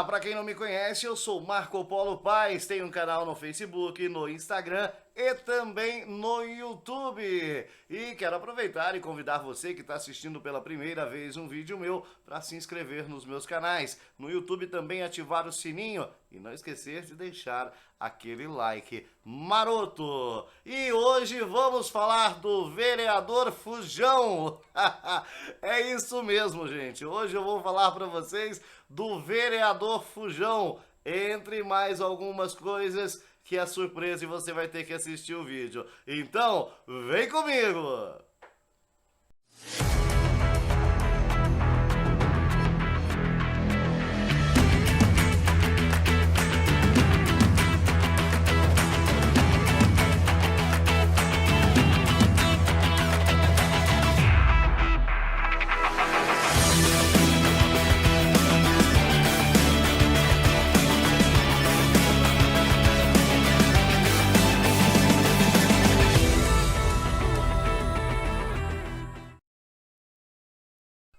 Olá, para quem não me conhece, eu sou Marco Polo Paes, tenho um canal no Facebook, no Instagram e também no YouTube. E quero aproveitar e convidar você que está assistindo pela primeira vez um vídeo meu para se inscrever nos meus canais. No YouTube também ativar o sininho e não esquecer de deixar aquele like maroto. E hoje vamos falar do vereador Fujão. É isso mesmo, gente. Hoje eu vou falar para vocês do vereador Fujão, entre mais algumas coisas que é surpresa e você vai ter que assistir o vídeo. Então, vem comigo!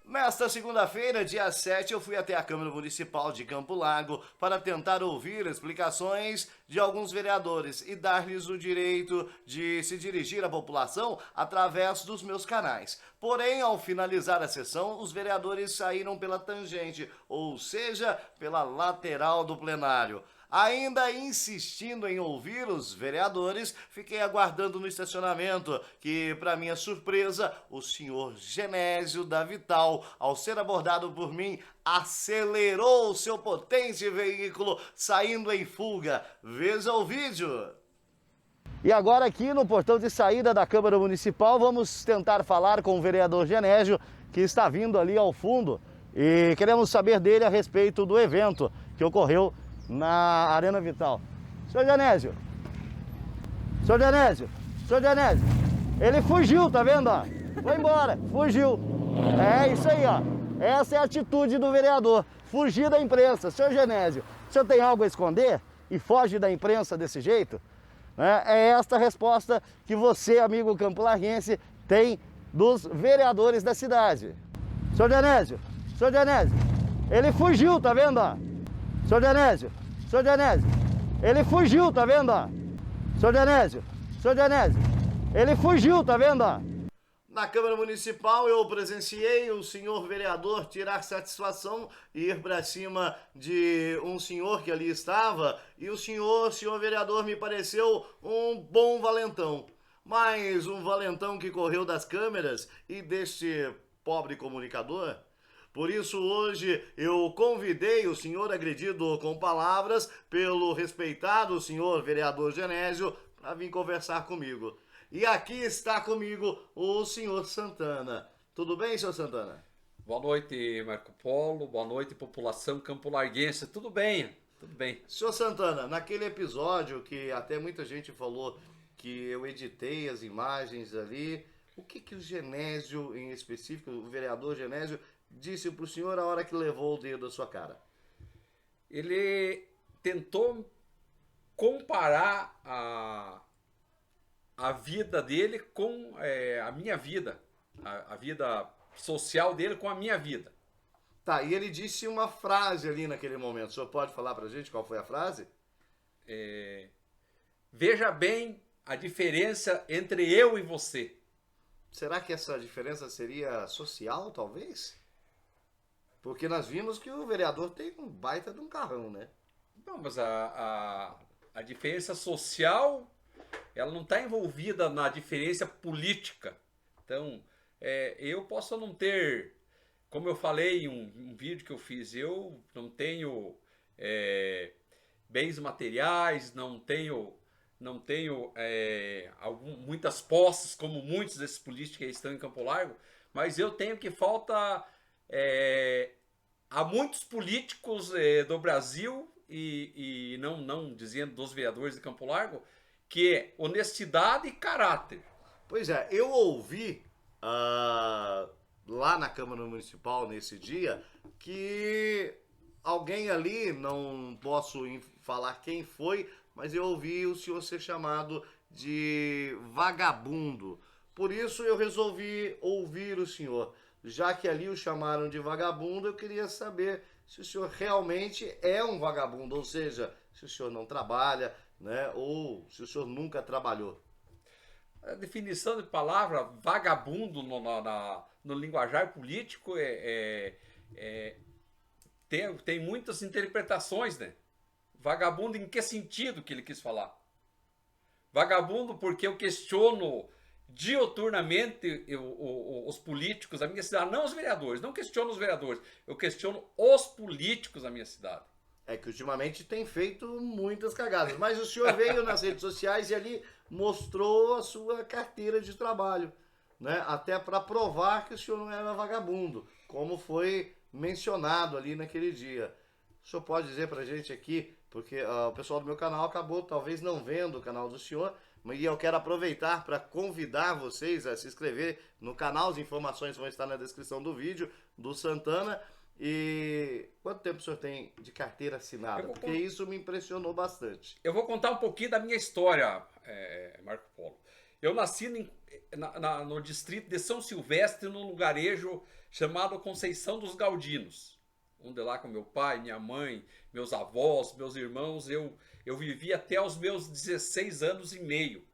Nesta segunda-feira, dia 7, eu fui até a Câmara Municipal de Campo Largo para tentar ouvir explicações de alguns vereadores e dar-lhes o direito de se dirigir à população através dos meus canais. Porém, ao finalizar a sessão, os vereadores saíram pela tangente, ou seja, pela lateral do plenário. Ainda insistindo em ouvir os vereadores, fiquei aguardando no estacionamento, que, para minha surpresa, o senhor Genésio da Vital, ao ser abordado por mim, acelerou o seu potente veículo, saindo em fuga. Veja o vídeo! E agora aqui no portão de saída da Câmara Municipal, vamos tentar falar com o vereador Genésio, que está vindo ali ao fundo, e queremos saber dele a respeito do evento que ocorreu na Arena Vital. Senhor Genésio, ele fugiu, tá vendo, ó? Foi embora, fugiu. É isso aí, ó. Essa é a atitude do vereador, fugir da imprensa. Senhor Genésio, o senhor tem algo a esconder e foge da imprensa desse jeito? É esta a resposta que você, amigo campolarguense, tem dos vereadores da cidade. Senhor Genésio, ele fugiu, tá vendo, ó? Senhor Genésio, ele fugiu, tá vendo, ó? Senhor Genésio, ele fugiu, tá vendo, ó? Na Câmara Municipal eu presenciei o senhor vereador tirar satisfação e ir para cima de um senhor que ali estava, e o senhor vereador me pareceu um bom valentão. Mas um valentão que correu das câmeras e deste pobre comunicador. Por isso hoje eu convidei o senhor agredido com palavras pelo respeitado senhor vereador Genésio para vir conversar comigo. E aqui está comigo o senhor Santana. Tudo bem, senhor Santana? Boa noite, Marco Polo. Boa noite, população campolarguense. Tudo bem, tudo bem. Senhor Santana, naquele episódio que até muita gente falou que eu editei as imagens ali, o que o Genésio, em específico, o vereador Genésio, disse para o senhor a hora que levou o dedo à sua cara? Ele tentou comparar a vida dele com a minha vida, a vida social dele com a minha vida. Tá, e ele disse uma frase ali naquele momento. O senhor pode falar pra gente qual foi a frase? Veja bem a diferença entre eu e você. Será que essa diferença seria social, talvez? Porque nós vimos que o vereador tem um baita de um carrão, né? Não, mas a diferença social, ela não está envolvida na diferença política. Então, eu posso não ter, como eu falei em um vídeo que eu fiz, eu não tenho bens materiais, não tenho muitas posses, como muitos desses políticos que estão em Campo Largo, mas eu tenho que falta... há muitos políticos do Brasil e não dizendo dos vereadores de Campo Largo, que é honestidade e caráter. Pois é, eu ouvi lá na Câmara Municipal nesse dia que alguém ali, não posso falar quem foi, mas eu ouvi o senhor ser chamado de vagabundo. Por isso eu resolvi ouvir o senhor. Já que ali o chamaram de vagabundo, eu queria saber se o senhor realmente é um vagabundo, ou seja, se o senhor não trabalha, né, ou se o senhor nunca trabalhou. A definição de palavra vagabundo no linguajar político tem muitas interpretações, né? Vagabundo em que sentido que ele quis falar? Vagabundo porque eu questiono dioturnamente os políticos da minha cidade, não os vereadores, não questiono os vereadores, eu questiono os políticos da minha cidade. É que ultimamente tem feito muitas cagadas, mas o senhor veio nas redes sociais e ali mostrou a sua carteira de trabalho, né? Até para provar que o senhor não era vagabundo, como foi mencionado ali naquele dia. O senhor pode dizer para a gente aqui, porque o pessoal do meu canal acabou talvez não vendo o canal do senhor, e eu quero aproveitar para convidar vocês a se inscrever no canal, as informações vão estar na descrição do vídeo, do Santana. E quanto tempo o senhor tem de carteira assinada? Porque isso me impressionou bastante. Eu vou contar um pouquinho da minha história, Marco Polo. Eu nasci no distrito de São Silvestre, num lugarejo chamado Conceição dos Galdinos, onde lá com meu pai, minha mãe, meus avós, meus irmãos, eu vivi até os meus 16 anos e meio.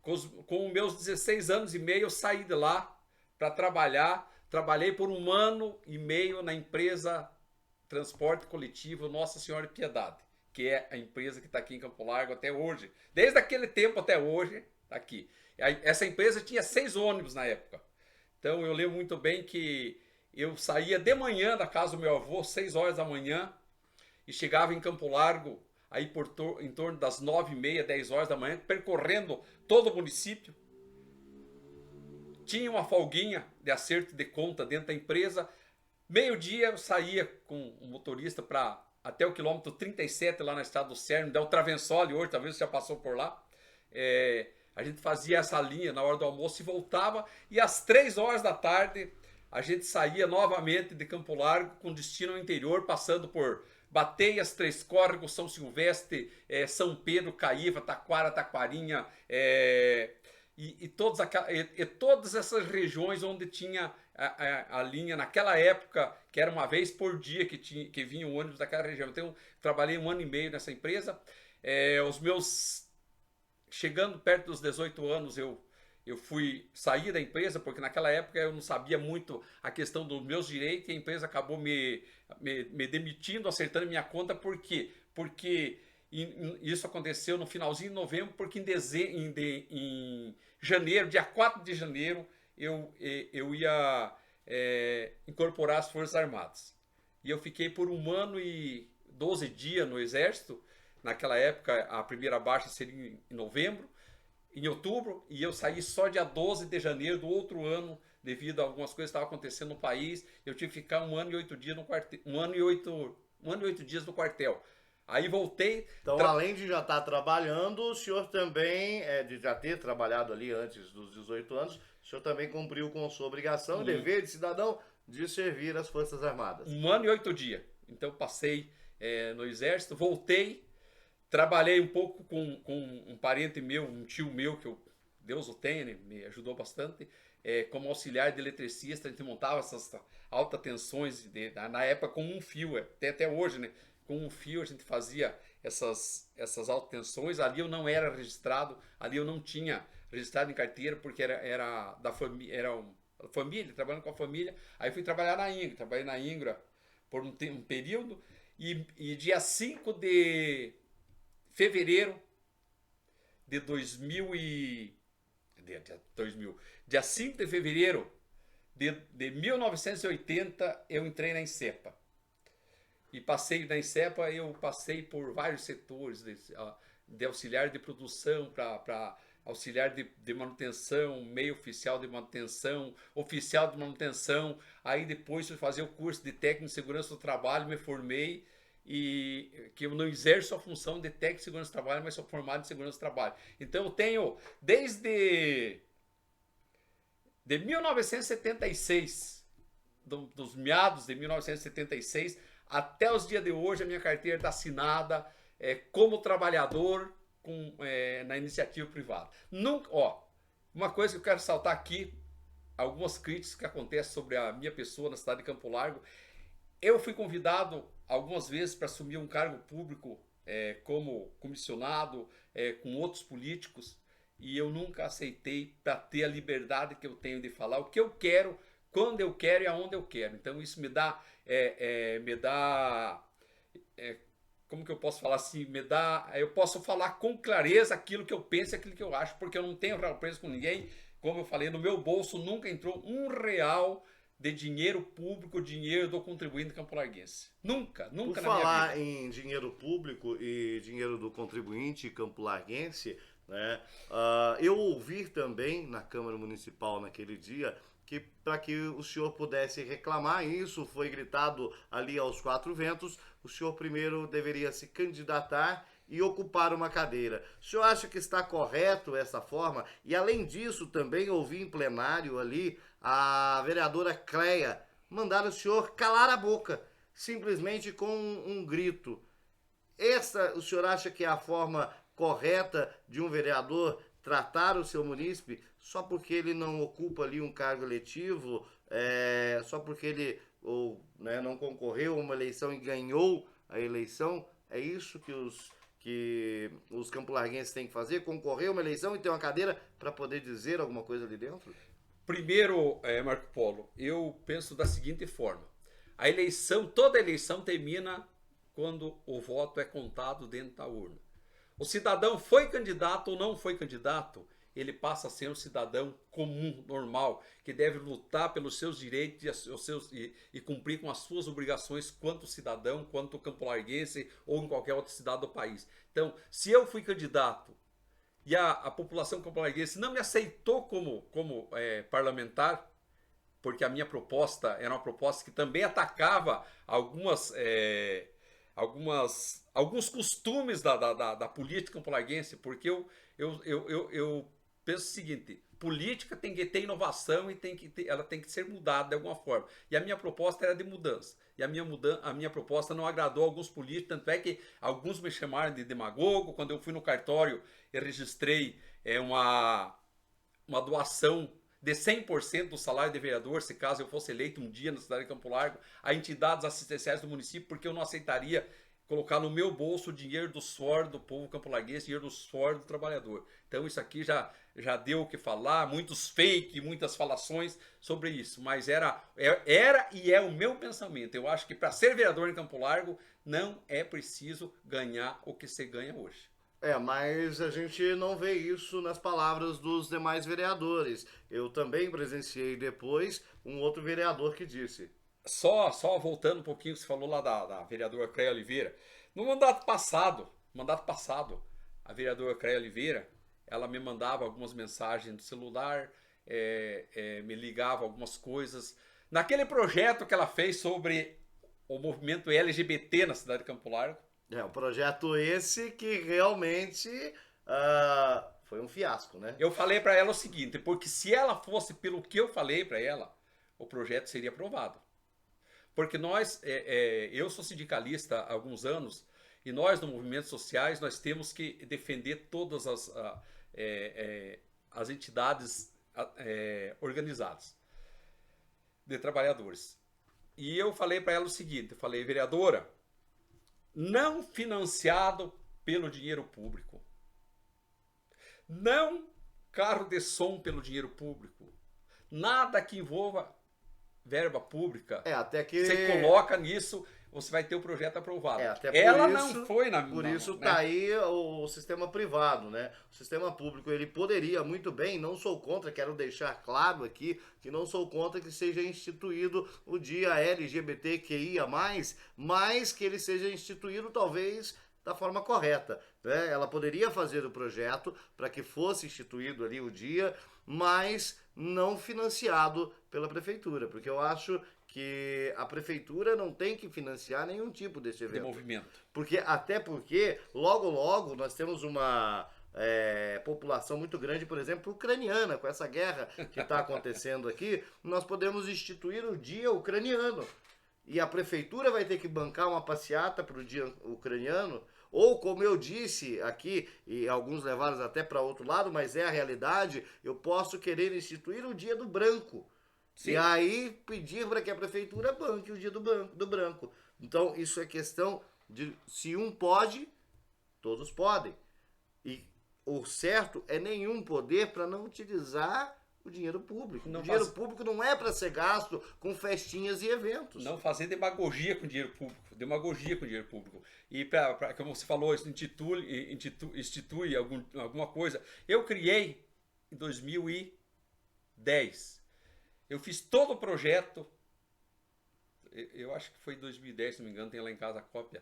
Com os meus 16 anos e meio eu saí de lá para trabalhar. Trabalhei por 1 ano e meio na empresa Transporte Coletivo Nossa Senhora de Piedade, que é a empresa que está aqui em Campo Largo até hoje. Desde aquele tempo até hoje, está aqui. Essa empresa tinha 6 ônibus na época. Então eu lembro muito bem que eu saía de manhã da casa do meu avô, 6 horas da manhã, e chegava em Campo Largo aí em torno das 9h30, 10 horas da manhã, percorrendo todo o município. Tinha uma folguinha de acerto de conta dentro da empresa. Meio-dia eu saía com o motorista para até o quilômetro 37 lá na estrada do Cerne, da Travensole hoje, talvez você já passou por lá. A gente fazia essa linha na hora do almoço e voltava. E às 3 horas da tarde a gente saía novamente de Campo Largo com destino ao interior, passando por Bateias, Três Córregos, São Silvestre, São Pedro, Caíva, Taquara, Taquarinha, e todas essas regiões onde tinha a linha naquela época, que era uma vez por dia que vinha o ônibus daquela região. Então, trabalhei 1 ano e meio nessa empresa. Chegando perto dos 18 anos, eu fui sair da empresa, porque naquela época eu não sabia muito a questão dos meus direitos, e a empresa acabou me demitindo, acertando minha conta. Por quê? Porque isso aconteceu no finalzinho de novembro, porque em janeiro, dia 4 de janeiro, eu ia incorporar as Forças Armadas. E eu fiquei por 1 ano e 12 dias no Exército. Naquela época, a primeira baixa seria em outubro, e eu saí só dia 12 de janeiro do outro ano, devido a algumas coisas que estavam acontecendo no país. Eu tive que ficar 1 ano e 8 dias no quartel, 1 ano e 8 dias no quartel. Aí voltei. Então, além de já estar trabalhando, o senhor também, de já ter trabalhado ali antes dos 18 anos, o senhor também cumpriu com sua obrigação e dever de cidadão de servir as Forças Armadas. 1 ano e 8 dias. Então, passei no Exército, voltei, trabalhei um pouco com um parente meu, um tio meu, que Deus o tenha, né, me ajudou bastante, como auxiliar de eletricista. A gente montava essas altas tensões, na época com um fio, até hoje, né? Com um fio a gente fazia essas altas tensões. Ali eu não era registrado, ali eu não tinha registrado em carteira, porque era da família, trabalhando com a família. Aí fui trabalhar na Ingra, trabalhei na Ingra por um período, e dia 5 de fevereiro de 2000, dia 5 de fevereiro de 1980, eu entrei na Insepa. E passei na Insepa, eu passei por vários setores, de auxiliar de produção para auxiliar de manutenção, meio oficial de manutenção, oficial de manutenção. Aí depois fui fazer o curso de técnico de segurança do trabalho, me formei, e que eu não exerço a função de técnico de segurança do trabalho, mas sou formado em segurança do trabalho. Então eu tenho, desde 1976, dos meados de 1976, até os dias de hoje, a minha carteira está assinada como trabalhador na iniciativa privada. Nunca, uma coisa que eu quero ressaltar aqui, algumas críticas que acontecem sobre a minha pessoa na cidade de Campo Largo, Eu fui convidado algumas vezes para assumir um cargo público como comissionado, com outros políticos, e eu nunca aceitei para ter a liberdade que eu tenho de falar o que eu quero, quando eu quero e aonde eu quero. Então isso como que eu posso falar assim, eu posso falar com clareza aquilo que eu penso e aquilo que eu acho, porque eu não tenho preso com ninguém. Como eu falei, no meu bolso nunca entrou R$ 1 de dinheiro público, dinheiro do contribuinte campolarguense. Nunca, nunca Por na minha falar vida. em dinheiro público e dinheiro do contribuinte campolarguense, né, eu ouvi também na Câmara Municipal naquele dia que para que o senhor pudesse reclamar isso, foi gritado ali aos quatro ventos, o senhor primeiro deveria se candidatar e ocupar uma cadeira. O senhor acha que está correto essa forma? E além disso, também ouvi em plenário ali a vereadora Cleia mandar o senhor calar a boca, simplesmente com um grito. Essa, o senhor acha que é a forma correta de um vereador tratar o seu munícipe só porque ele não ocupa ali um cargo eletivo, só porque ele não concorreu a uma eleição e ganhou a eleição? É isso que os campolarguenses têm que fazer? Concorrer a uma eleição e ter uma cadeira para poder dizer alguma coisa ali dentro? Primeiro, Marco Polo, eu penso da seguinte forma. A eleição, toda eleição termina quando o voto é contado dentro da urna. O cidadão foi candidato ou não foi candidato, ele passa a ser um cidadão comum, normal, que deve lutar pelos seus direitos e cumprir com as suas obrigações quanto cidadão, quanto campolarguense ou em qualquer outra cidade do país. Então, se eu fui candidato e a população campolarguense não me aceitou como parlamentar, porque a minha proposta era uma proposta que também atacava alguns costumes da política campolarguense, porque eu penso o seguinte: política tem que ter inovação e ela tem que ser mudada de alguma forma. E a minha proposta era de mudança. E a minha proposta não agradou a alguns políticos, tanto é que alguns me chamaram de demagogo. Quando eu fui no cartório, eu registrei uma doação de 100% do salário de vereador, se caso eu fosse eleito um dia na cidade de Campo Largo, a entidades assistenciais do município, porque eu não aceitaria colocar no meu bolso o dinheiro do suor do povo campolarguense, dinheiro do suor do trabalhador. Então isso aqui já deu o que falar, muitos fake, muitas falações sobre isso, mas era e é o meu pensamento. Eu acho que para ser vereador em Campo Largo não é preciso ganhar o que se ganha hoje. Mas a gente não vê isso nas palavras dos demais vereadores. Eu também presenciei depois um outro vereador que disse. Só voltando um pouquinho, você falou lá da vereadora Cleia Oliveira. No mandato passado, a vereadora Cleia Oliveira, ela me mandava algumas mensagens no celular, me ligava algumas coisas. Naquele projeto que ela fez sobre o movimento LGBT na cidade de Campo Largo. Um projeto esse que realmente foi um fiasco, né? Eu falei para ela o seguinte, porque se ela fosse pelo que eu falei para ela, o projeto seria aprovado. Porque eu sou sindicalista há alguns anos, e nós, no movimento sociais, nós temos que defender todas as entidades organizadas de trabalhadores. E eu falei para ela o seguinte, vereadora, não financiado pelo dinheiro público, não carro de som pelo dinheiro público, nada que envolva verba pública, até que você coloca nisso, você vai ter o projeto aprovado. Ela não foi na Por isso tá aí o sistema privado, né? O sistema público, ele poderia muito bem, não sou contra, quero deixar claro aqui, que não sou contra que seja instituído o dia LGBTQIA+, mas que ele seja instituído talvez da forma correta, né? Ela poderia fazer o projeto para que fosse instituído ali o dia, mas não financiado pela prefeitura, porque eu acho que a prefeitura não tem que financiar nenhum tipo desse evento. De movimento. Até porque, logo, logo, nós temos uma população muito grande, por exemplo, ucraniana, com essa guerra que está acontecendo aqui, nós podemos instituir o dia ucraniano. E a prefeitura vai ter que bancar uma passeata para o dia ucraniano, ou como eu disse aqui, e alguns levaram até para outro lado, mas é a realidade, eu posso querer instituir o dia do branco. Sim. E aí pedir para que a prefeitura banque o dia do branco. Então, isso é questão de se um pode, todos podem. E o certo é nenhum poder para não utilizar o dinheiro público. Não o dinheiro faz- público não é para ser gasto com festinhas e eventos. Não fazer demagogia com dinheiro público. Demagogia com dinheiro público. E, como você falou, isso institui alguma coisa. Eu criei em 2010. Eu fiz todo o projeto. Eu acho que foi em 2010, se não me engano, tem lá em casa a cópia.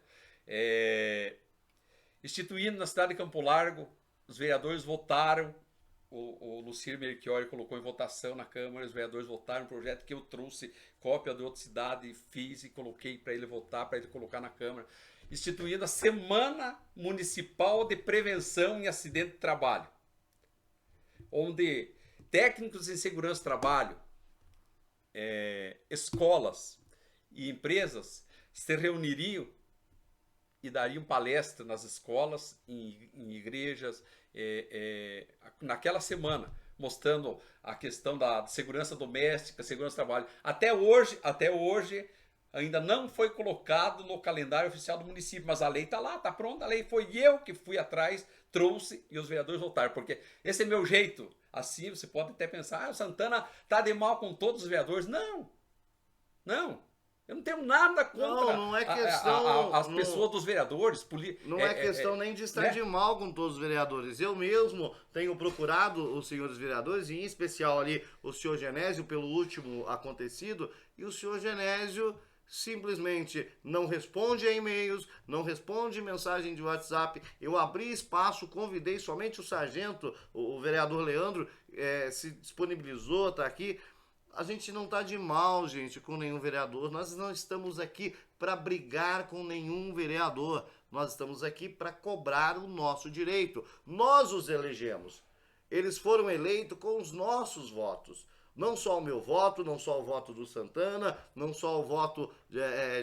Instituindo na cidade de Campo Largo, os vereadores votaram. O Lucir Melchiori colocou em votação na Câmara, os vereadores votaram um projeto que eu trouxe cópia de outra cidade, fiz e coloquei para ele votar, para ele colocar na Câmara, instituindo a Semana Municipal de Prevenção em Acidente de Trabalho, onde técnicos em segurança do trabalho, escolas e empresas se reuniriam e dariam palestra nas escolas, em igrejas, naquela semana, mostrando a questão da segurança doméstica, segurança do trabalho. Até hoje, ainda não foi colocado no calendário oficial do município, mas a lei está lá, está pronta, a lei foi eu que fui atrás, trouxe e os vereadores votaram, porque esse é meu jeito. Assim, você pode até pensar, o Santana está de mal com todos os vereadores. Não, eu não tenho nada contra Não é questão, as pessoas dos vereadores. Não é questão nem de estar de mal com todos os vereadores. Eu mesmo tenho procurado os senhores vereadores, e em especial ali o senhor Genésio, pelo último acontecido, e o senhor Genésio simplesmente não responde a e-mails, não responde mensagem de WhatsApp. Eu abri espaço, convidei somente o sargento, o vereador Leandro, se disponibilizou, está aqui. A gente não está de mal, gente, com nenhum vereador. Nós não estamos aqui para brigar com nenhum vereador. Nós estamos aqui para cobrar o nosso direito. Nós os elegemos. Eles foram eleitos com os nossos votos. Não só o meu voto, não só o voto do Santana, não só o voto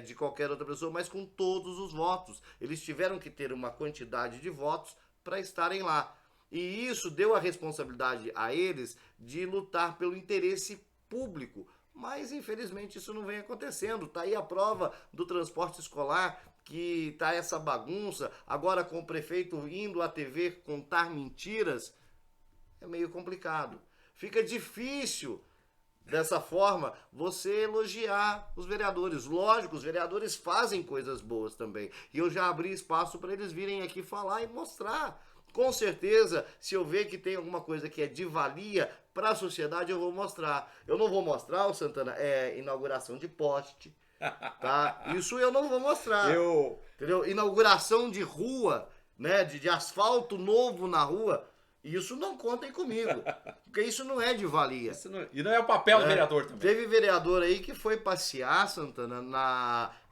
de qualquer outra pessoa, mas com todos os votos. Eles tiveram que ter uma quantidade de votos para estarem lá. E isso deu a responsabilidade a eles de lutar pelo interesse público, mas infelizmente isso não vem acontecendo. Tá aí a prova do transporte escolar, que tá essa bagunça, agora com o prefeito indo à TV contar mentiras, é meio complicado. Fica difícil dessa forma você elogiar os vereadores. Lógico, os vereadores fazem coisas boas também, e eu já abri espaço para eles virem aqui falar e mostrar. Com certeza, se eu ver que tem alguma coisa que é de valia para a sociedade, eu vou mostrar. Eu não vou mostrar, o Santana, inauguração de poste, tá? Isso eu não vou mostrar. Entendeu? Inauguração de rua, né? De asfalto novo na rua. Isso não contem comigo, porque isso não é de valia. E não é o papel do vereador também. Teve vereador aí que foi passear, Santana,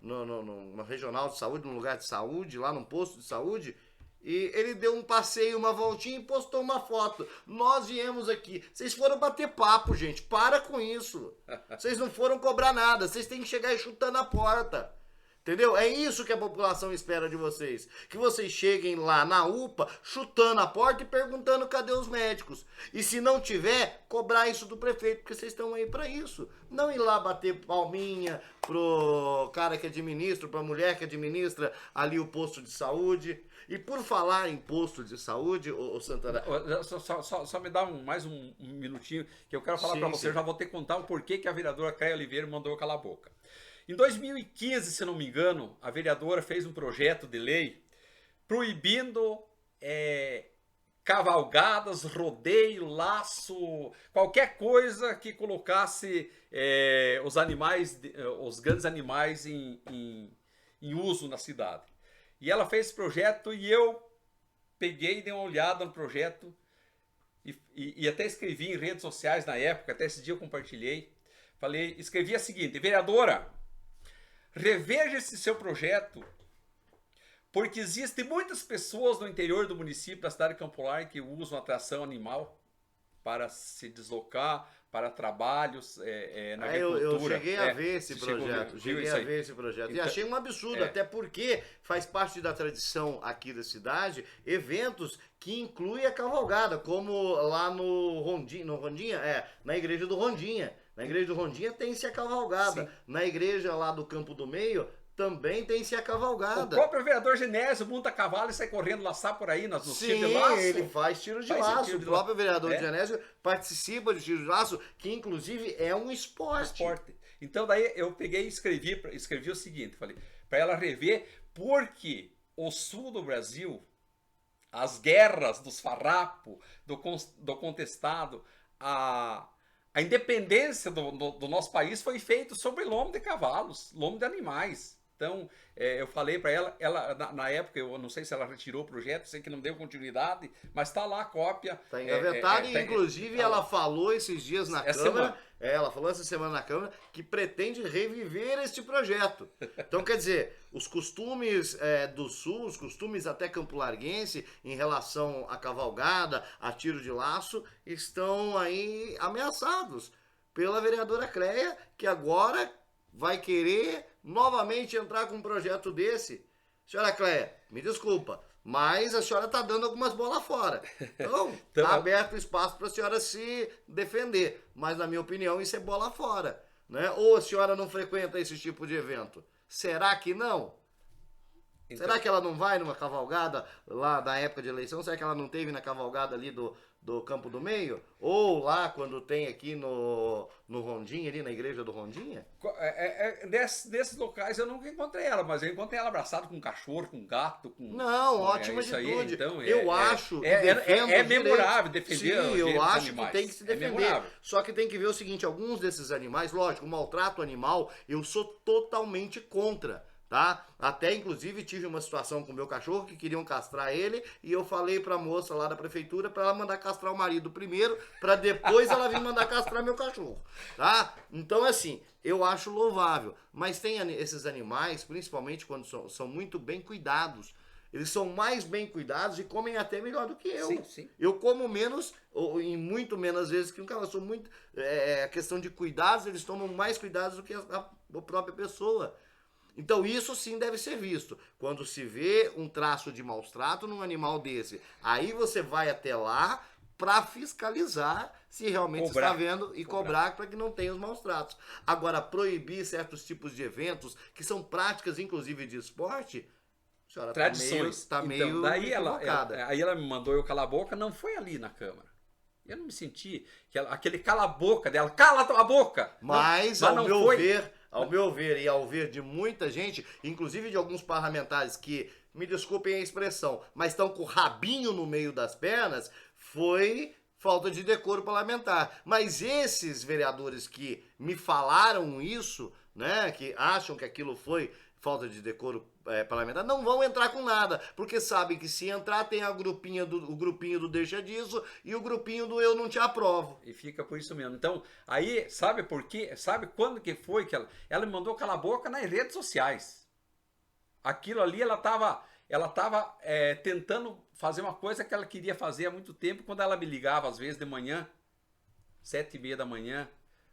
no regional de saúde, num lugar de saúde, lá num posto de saúde, e ele deu um passeio, uma voltinha e postou uma foto. Nós viemos aqui. Vocês foram bater papo, gente. Para com isso. Vocês não foram cobrar nada. Vocês têm que chegar e chutando a porta. Entendeu? É isso que a população espera de vocês. Que vocês cheguem lá na UPA, chutando a porta e perguntando cadê os médicos. E se não tiver, cobrar isso do prefeito, porque vocês estão aí para isso. Não ir lá bater palminha pro cara que administra, pra mulher que administra ali o posto de saúde. E por falar em posto de saúde, ô Santana... Só me dá mais um minutinho, que eu quero falar para você. Eu já vou ter que contar o porquê que a vereadora Cléia Oliveira mandou eu calar a boca. Em 2015, se não me engano, a vereadora fez um projeto de lei proibindo cavalgadas, rodeio, laço, qualquer coisa que colocasse os animais, os grandes animais em uso na cidade. E ela fez esse projeto e eu peguei e dei uma olhada no projeto e até escrevi em redes sociais na época, até esse dia eu compartilhei. Escrevi a seguinte: vereadora, reveja esse seu projeto, porque existem muitas pessoas no interior do município, da cidade de Campo Largo, que usam a tração animal para se deslocar, para trabalhos na agricultura. Eu cheguei a ver esse projeto, e achei um absurdo, até porque faz parte da tradição aqui da cidade, eventos que incluem a cavalgada, como lá no Rondinha, na igreja do Rondinha. Na igreja do Rondinha tem-se a cavalgada. Sim. Na igreja lá do Campo do Meio também tem-se a O cavalgada. próprio vereador Genésio monta cavalo e sai correndo laçar por aí nos tiros de Sim, laço. ele faz tiro de Faz laço. tiro O de próprio vereador É. Genésio participa de tiro de laço, que inclusive é um esporte. Então daí eu peguei e escrevi o seguinte, falei, para ela rever, porque o sul do Brasil, as guerras dos farrapos, do contestado, a independência do nosso país foi feita sobre lombo de cavalos, lombo de animais. Então, eu falei para ela na época, eu não sei se ela retirou o projeto, sei que não deu continuidade, mas está lá a cópia. Está engavetado e, inclusive, ela lá. falou esses dias na Essa Câmara, semana. ela falou essa semana na Câmara, que pretende reviver este projeto. Então, quer dizer, os costumes do Sul, os costumes até campolarguense, em relação à cavalgada, a tiro de laço, estão aí ameaçados pela vereadora Cleia, que agora vai querer novamente entrar com um projeto desse. Senhora Cleia, me desculpa, mas a senhora está dando algumas bolas fora. Então, está aberto o espaço para a senhora se defender. Mas, na minha opinião, isso é bola fora. Né? Ou a senhora não frequenta esse tipo de evento? Será que não? Então, será que ela não vai numa cavalgada lá na época de eleição? Será que ela não teve na cavalgada ali do Campo do Meio? Ou lá quando tem aqui no Rondinha, ali na igreja do Rondinha? Nesses locais eu nunca encontrei ela, mas eu encontrei ela abraçada com um cachorro, com um gato. Não, ótima isso aí, atitude. então, eu acho. É memorável defender. Sim, eu acho que tem que se defender. É Só que tem que ver o seguinte: alguns desses animais, lógico, o maltrato animal, eu sou totalmente contra. Tá? Até inclusive tive uma situação com o meu cachorro que queriam castrar ele e eu falei pra moça lá da prefeitura pra ela mandar castrar o marido primeiro, pra depois ela vir mandar castrar meu cachorro, tá? Então assim, eu acho louvável, mas tem esses animais, principalmente quando são muito bem cuidados. Eles são mais bem cuidados e comem até melhor do que eu. Sim, sim. Eu como menos, ou em muito menos vezes que um cara. Eu sou muito. A questão de cuidados, eles tomam mais cuidados do que a própria pessoa. Então isso sim deve ser visto. Quando se vê um traço de maus trato num animal desse, aí você vai até lá para fiscalizar se realmente está vendo e cobrar para que não tenha os maus tratos. Agora, proibir certos tipos de eventos, que são práticas inclusive de esporte, a senhora tradições. Está meio daí equivocada. aí ela me mandou eu calar a boca, não foi ali na Câmara. Eu não me senti, aquele cala a boca dela, cala a boca! Mas ao meu ver e ao ver de muita gente, inclusive de alguns parlamentares que, me desculpem a expressão, mas estão com o rabinho no meio das pernas, foi falta de decoro parlamentar. Mas esses vereadores que me falaram isso, né, que acham que aquilo foi falta de decoro parlamentar, não vão entrar com nada, porque sabem que se entrar tem o grupinho do deixa disso e o grupinho do eu não te aprovo. E fica por isso mesmo. Então, aí, sabe por quê? Sabe quando que foi que ela me mandou calar a boca nas redes sociais? Aquilo ali, ela tava tentando fazer uma coisa que ela queria fazer há muito tempo, quando ela me ligava, às vezes, de manhã, 7h30 da manhã,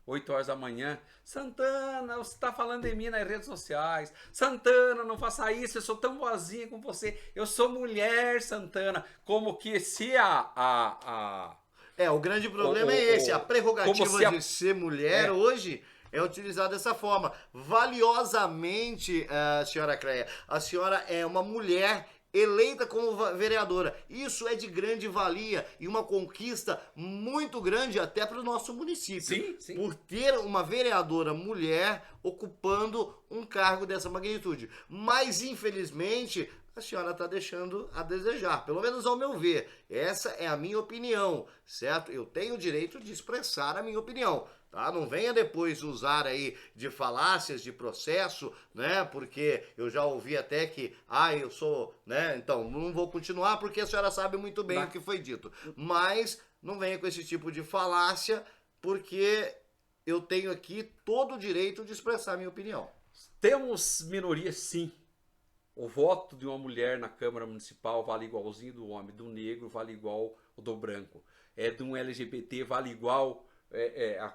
8 horas da manhã. Santana, você está falando de mim nas redes sociais. Santana, não faça isso, eu sou tão boazinha com você. Eu sou mulher, Santana. Como que se o grande problema é esse. A prerrogativa de ser mulher hoje é utilizada dessa forma. Valiosamente, senhora Cleia, a senhora é uma mulher eleita como vereadora. Isso é de grande valia e uma conquista muito grande até para o nosso município. Sim, sim. Por ter uma vereadora mulher ocupando um cargo dessa magnitude. Mas, infelizmente, a senhora está deixando a desejar, pelo menos ao meu ver. Essa é a minha opinião, certo? Eu tenho o direito de expressar a minha opinião. Tá? Não venha depois usar aí de falácias, de processo, né? Porque eu já ouvi até que, eu sou, né? Então, não vou continuar porque a senhora sabe muito bem o que foi dito. Mas não venha com esse tipo de falácia, porque eu tenho aqui todo o direito de expressar a minha opinião. Temos minorias, sim. O voto de uma mulher na Câmara Municipal vale igualzinho do homem, do negro vale igual o do branco. De um LGBT vale igual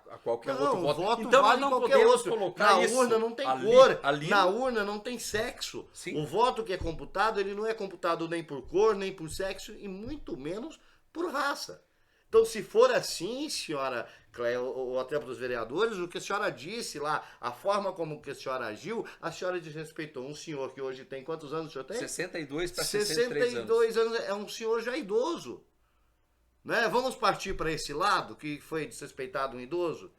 a qualquer outro voto. Então vale nós não qualquer podemos outro. colocar Na isso urna não tem ali, cor, ali na urna não tem sexo. Sim. O voto que é computado, ele não é computado nem por cor, nem por sexo e muito menos por raça. Então, se for assim, senhora Cléia, ou até para os vereadores, o que a senhora disse lá, a forma como que a senhora agiu, a senhora desrespeitou um senhor que hoje tem quantos anos o senhor tem? 62 para 63 anos. 62 anos, é um senhor já idoso. Né? Vamos partir para esse lado, que foi desrespeitado um idoso?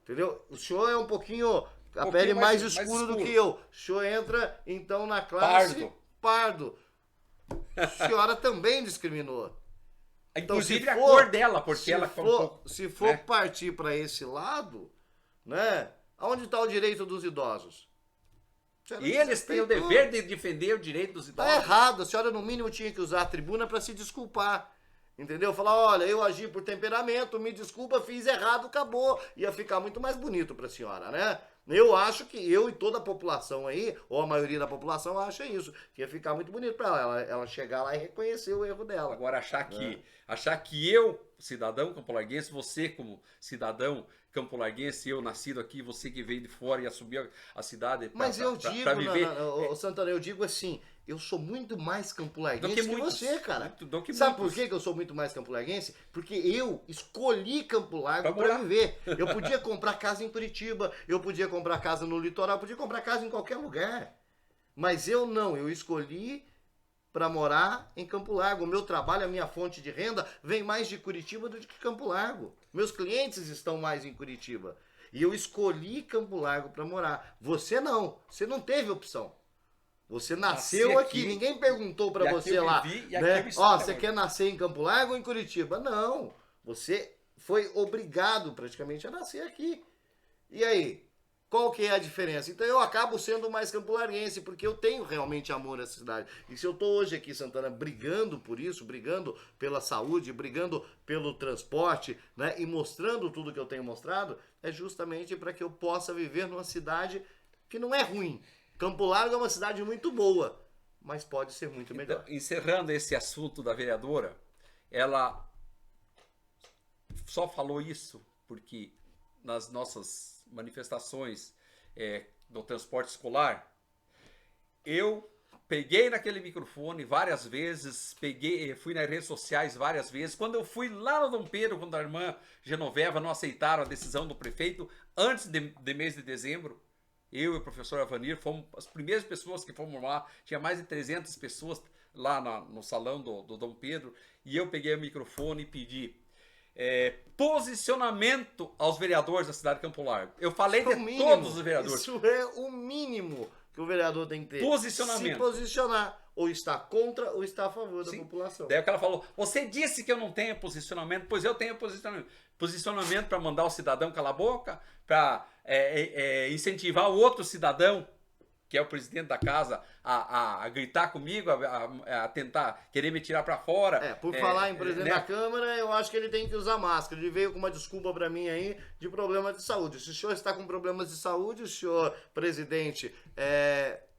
Entendeu? O senhor é um pouquinho, a pele mais escura do que eu. O senhor entra, então, na classe pardo. A senhora também discriminou. Então, inclusive a cor dela, porque se for partir para esse lado, né? Aonde está o direito dos idosos? E eles têm o dever de defender o direito dos idosos. Está errado. A senhora, no mínimo, tinha que usar a tribuna para se desculpar. Entendeu? Falar, olha, eu agi por temperamento, me desculpa, fiz errado, acabou. Ia ficar muito mais bonito para a senhora, né? Eu acho que eu e toda a população aí, ou a maioria da população, acha isso. Que ia ficar muito bonito para ela chegar lá e reconhecer o erro dela. Agora, achar que eu, cidadão campolarguense, você como cidadão campolarguense, eu nascido aqui, você que veio de fora e assumiu a cidade pra viver... Santana, eu digo assim, eu sou muito mais campolarguense que você, cara. Sabe por que eu sou muito mais campolarguense? Porque eu escolhi Campo Largo para viver. Eu podia comprar casa em Curitiba, eu podia comprar casa no litoral, eu podia comprar casa em qualquer lugar. Mas eu não, eu escolhi para morar em Campo Largo. O meu trabalho, a minha fonte de renda vem mais de Curitiba do que Campo Largo. Meus clientes estão mais em Curitiba. E eu escolhi Campo Largo para morar. Você não teve opção. Você nasceu aqui, ninguém perguntou para você lá, né? Ó, você quer nascer em Campo Largo ou em Curitiba? Não, você foi obrigado praticamente a nascer aqui. E aí, qual que é a diferença? Então eu acabo sendo mais campolarguense, porque eu tenho realmente amor à cidade. E se eu tô hoje aqui, Santana, brigando por isso, brigando pela saúde, brigando pelo transporte, né? E mostrando tudo que eu tenho mostrado, é justamente para que eu possa viver numa cidade que não é ruim. Campo Largo é uma cidade muito boa, mas pode ser muito melhor. Então, encerrando esse assunto da vereadora, ela só falou isso porque nas nossas manifestações do transporte escolar, eu peguei naquele microfone várias vezes, fui nas redes sociais várias vezes. Quando eu fui lá no Dom Pedro, quando a irmã Genoveva não aceitaram a decisão do prefeito, antes de mês de dezembro, eu e o professor Avanir fomos as primeiras pessoas que fomos lá. Tinha mais de 300 pessoas lá no salão do Dom Pedro. E eu peguei o microfone e pedi posicionamento aos vereadores da cidade de Campo Largo. Eu falei de todos os vereadores. Isso é o mínimo que o vereador tem que ter. Posicionamento. Se posicionar. Ou está contra ou está a favor da população. Daí o cara falou, você disse que eu não tenho posicionamento. Pois eu tenho posicionamento. Posicionamento para mandar o cidadão calar a boca, para incentivar o outro cidadão, que é o presidente da casa, a gritar comigo, a tentar querer me tirar para fora. Por falar em presidente da Câmara, eu acho que ele tem que usar máscara. Ele veio com uma desculpa para mim aí de problema de saúde. Se o senhor está com problemas de saúde, o senhor presidente,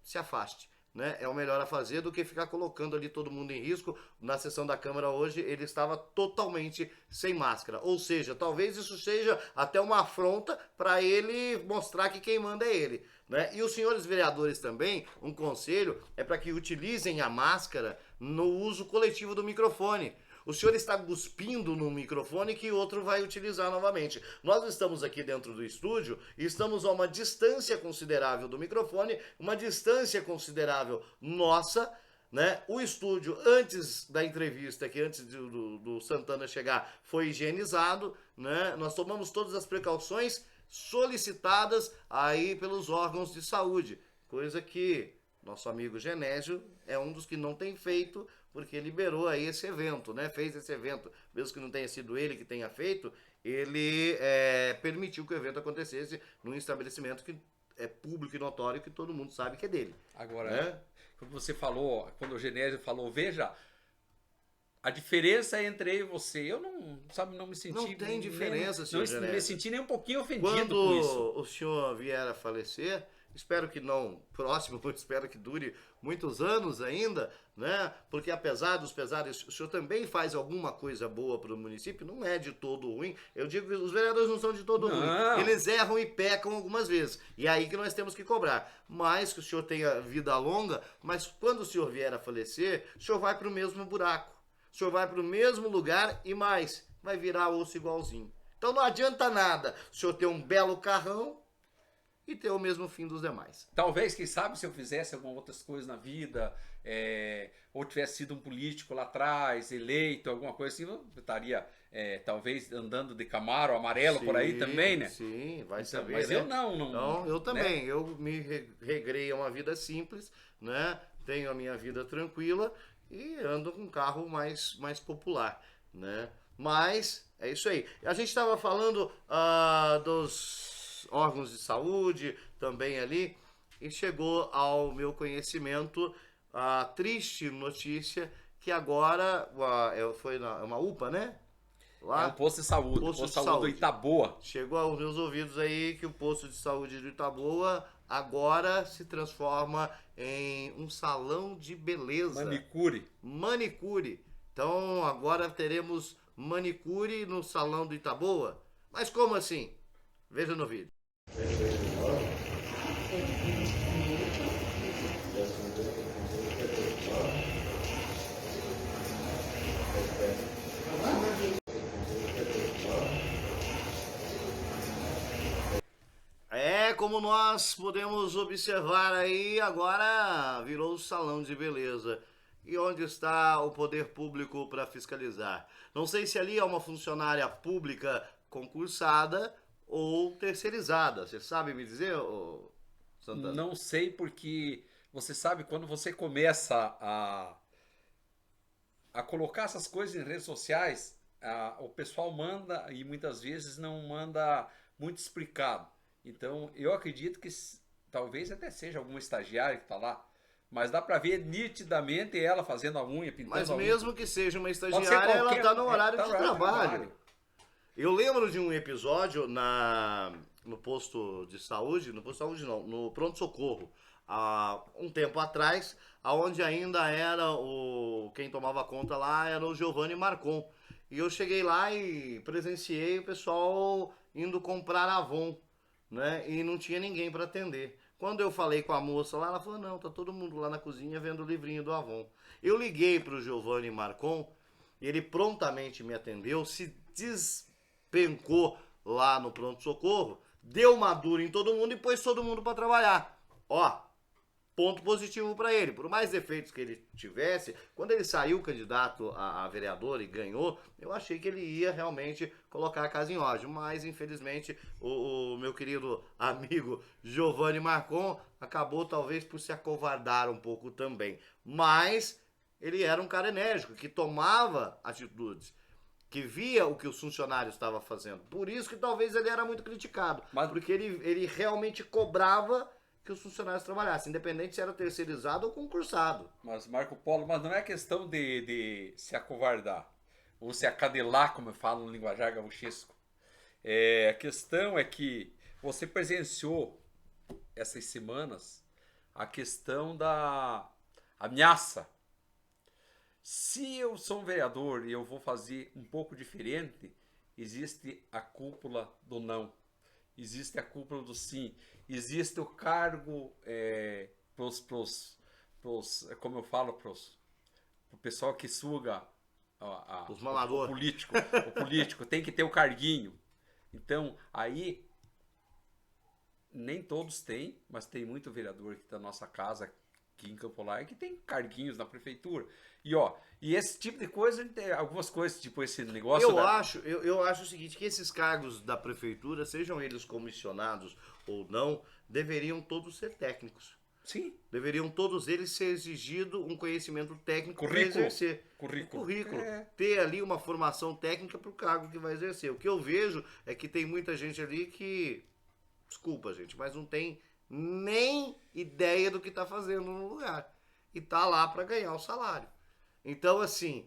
se afaste. Né? É o melhor a fazer do que ficar colocando ali todo mundo em risco. Na sessão da Câmara hoje, ele estava totalmente sem máscara. Ou seja, talvez isso seja até uma afronta para ele mostrar que quem manda é ele. Né? E os senhores vereadores também, um conselho é para que utilizem a máscara no uso coletivo do microfone. O senhor está cuspindo no microfone que outro vai utilizar novamente. Nós estamos aqui dentro do estúdio e estamos a uma distância considerável do microfone, uma distância considerável nossa, né? O estúdio, antes da entrevista, que antes do Santana chegar, foi higienizado, né? Nós tomamos todas as precauções solicitadas aí pelos órgãos de saúde, coisa que nosso amigo Genésio é um dos que não tem feito, porque liberou aí esse evento, né? Fez esse evento, mesmo que não tenha sido ele que tenha feito, ele permitiu que o evento acontecesse num estabelecimento que é público e notório, que todo mundo sabe que é dele. Agora, né? Como você falou, quando o Genésio falou, veja, a diferença entre eu e você, eu não me senti... Não tem diferença, senhor Genésio. Não me senti nem um pouquinho ofendido quando com isso. O senhor vier a falecer, espero que não próximo, espero que dure muitos anos ainda, né? Porque apesar dos pesares, o senhor também faz alguma coisa boa para o município, não é de todo ruim. Eu digo que os vereadores não são de todo ruim. Eles erram e pecam algumas vezes. E é aí que nós temos que cobrar. Mas que o senhor tenha vida longa, mas quando o senhor vier a falecer, o senhor vai para o mesmo buraco. O senhor vai para o mesmo lugar e mais. vai virar osso igualzinho. Então não adianta nada o senhor ter um belo carrão e ter o mesmo fim dos demais. Talvez, quem sabe, se eu fizesse algumas outras coisas na vida, ou tivesse sido um político lá atrás, eleito, alguma coisa assim, eu estaria talvez andando de Camaro amarelo por aí também, né? Sim, vai Então, saber, mas né? eu não, Então, eu também. né? Eu me regrei a uma vida simples, né? Tenho a minha vida tranquila e ando com um carro mais popular, né? Mas é isso aí. A gente estava falando dos órgãos de saúde também ali e chegou ao meu conhecimento a triste notícia que agora foi uma UPA, né? É um Lá, posto de saúde, posto posto de de saúde do saúde. Itaboa. Chegou aos meus ouvidos aí que o posto de saúde do Itaboa agora se transforma em um salão de beleza. Manicure. Manicure. Então agora teremos manicure no salão do Itaboa. Mas como assim? Veja no vídeo. Como nós podemos observar aí, agora virou salão de beleza. E onde está o poder público para fiscalizar? Não sei se ali é uma funcionária pública concursada ou terceirizada. Você sabe me dizer, Santana? Não sei, porque você sabe, quando você começa a colocar essas coisas em redes sociais, o pessoal manda e muitas vezes não manda muito explicado. Então, eu acredito que talvez até seja alguma estagiária que está lá, mas dá para ver nitidamente ela fazendo a unha, pintando Mas a unha. mesmo que seja uma Pode ser estagiária, ela qualquer está no um, horário tá de no horário de trabalho. trabalho. Eu lembro de um episódio no posto de saúde, no posto de saúde não, no pronto-socorro, há um tempo atrás, aonde ainda era quem tomava conta lá era o Giovanni Marcon. E eu cheguei lá e presenciei o pessoal indo comprar Avon, né? E não tinha ninguém para atender. Quando eu falei com a moça lá, ela falou: não, tá todo mundo lá na cozinha vendo o livrinho do Avon. Eu liguei para o Giovanni Marcon e ele prontamente me atendeu, se despencou lá no pronto-socorro, deu uma dura em todo mundo e pôs todo mundo para trabalhar. Ó, ponto positivo para ele. Por mais defeitos que ele tivesse, quando ele saiu candidato a vereador e ganhou, eu achei que ele ia realmente colocar a casa em ordem. Mas, infelizmente, o meu querido amigo Giovanni Marcon acabou talvez por se acovardar um pouco também. Mas ele era um cara enérgico, que tomava atitudes, que via o que os funcionários estavam fazendo. Por isso que talvez ele era muito criticado. Porque ele realmente cobrava que os funcionários trabalhassem, independente se era terceirizado ou concursado. Mas, Marco Polo, mas não é questão de se acovardar, ou se acadelar, como eu falo no linguajar gauchesco. A questão é que você presenciou essas semanas a questão da ameaça. Se eu sou um vereador e eu vou fazer um pouco diferente, existe a cúpula do não, existe a cúpula do sim, existe o cargo como eu falo, pro pessoal que suga Os mamadores. o político tem que ter o carguinho. Então, aí, nem todos têm, mas tem muito vereador que está na nossa casa aqui em Campo Largo que tem carguinhos na prefeitura. E esse tipo de coisa, algumas coisas, tipo esse negócio... Eu acho o seguinte, que esses cargos da prefeitura, sejam eles comissionados ou não, deveriam todos ser técnicos. Sim. Deveriam todos eles ser exigido um conhecimento técnico para Currículo. exercer. Currículo. Ter ali uma formação técnica para o cargo que vai exercer. O que eu vejo é que tem muita gente ali que, desculpa gente, mas não tem nem ideia do que está fazendo no lugar. E tá lá para ganhar o salário. Então, assim,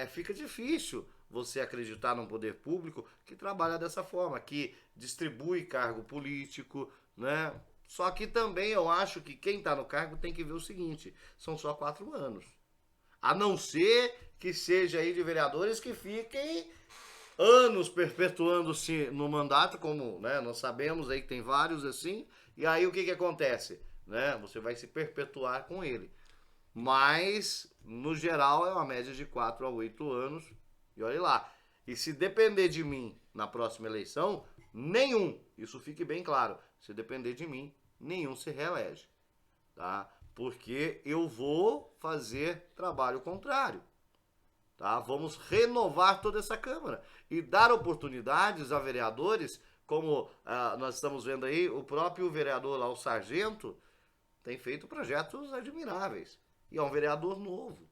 fica difícil você acreditar num poder público que trabalha dessa forma, que distribui cargo político, né? Só que também eu acho que quem está no cargo tem que ver o seguinte, são só 4 anos. A não ser que seja aí de vereadores que fiquem anos perpetuando-se no mandato, como, né, nós sabemos aí que tem vários assim, e aí o que acontece? Né? Você vai se perpetuar com ele. Mas, no geral, é uma média de 4 a 8 anos. E olha lá. E se depender de mim na próxima eleição, nenhum, isso fique bem claro, se depender de mim, nenhum se reelege, tá? Porque eu vou fazer trabalho contrário, tá? Vamos renovar toda essa Câmara e dar oportunidades a vereadores, como nós estamos vendo aí, o próprio vereador lá, o Sargento, tem feito projetos admiráveis. E é um vereador novo.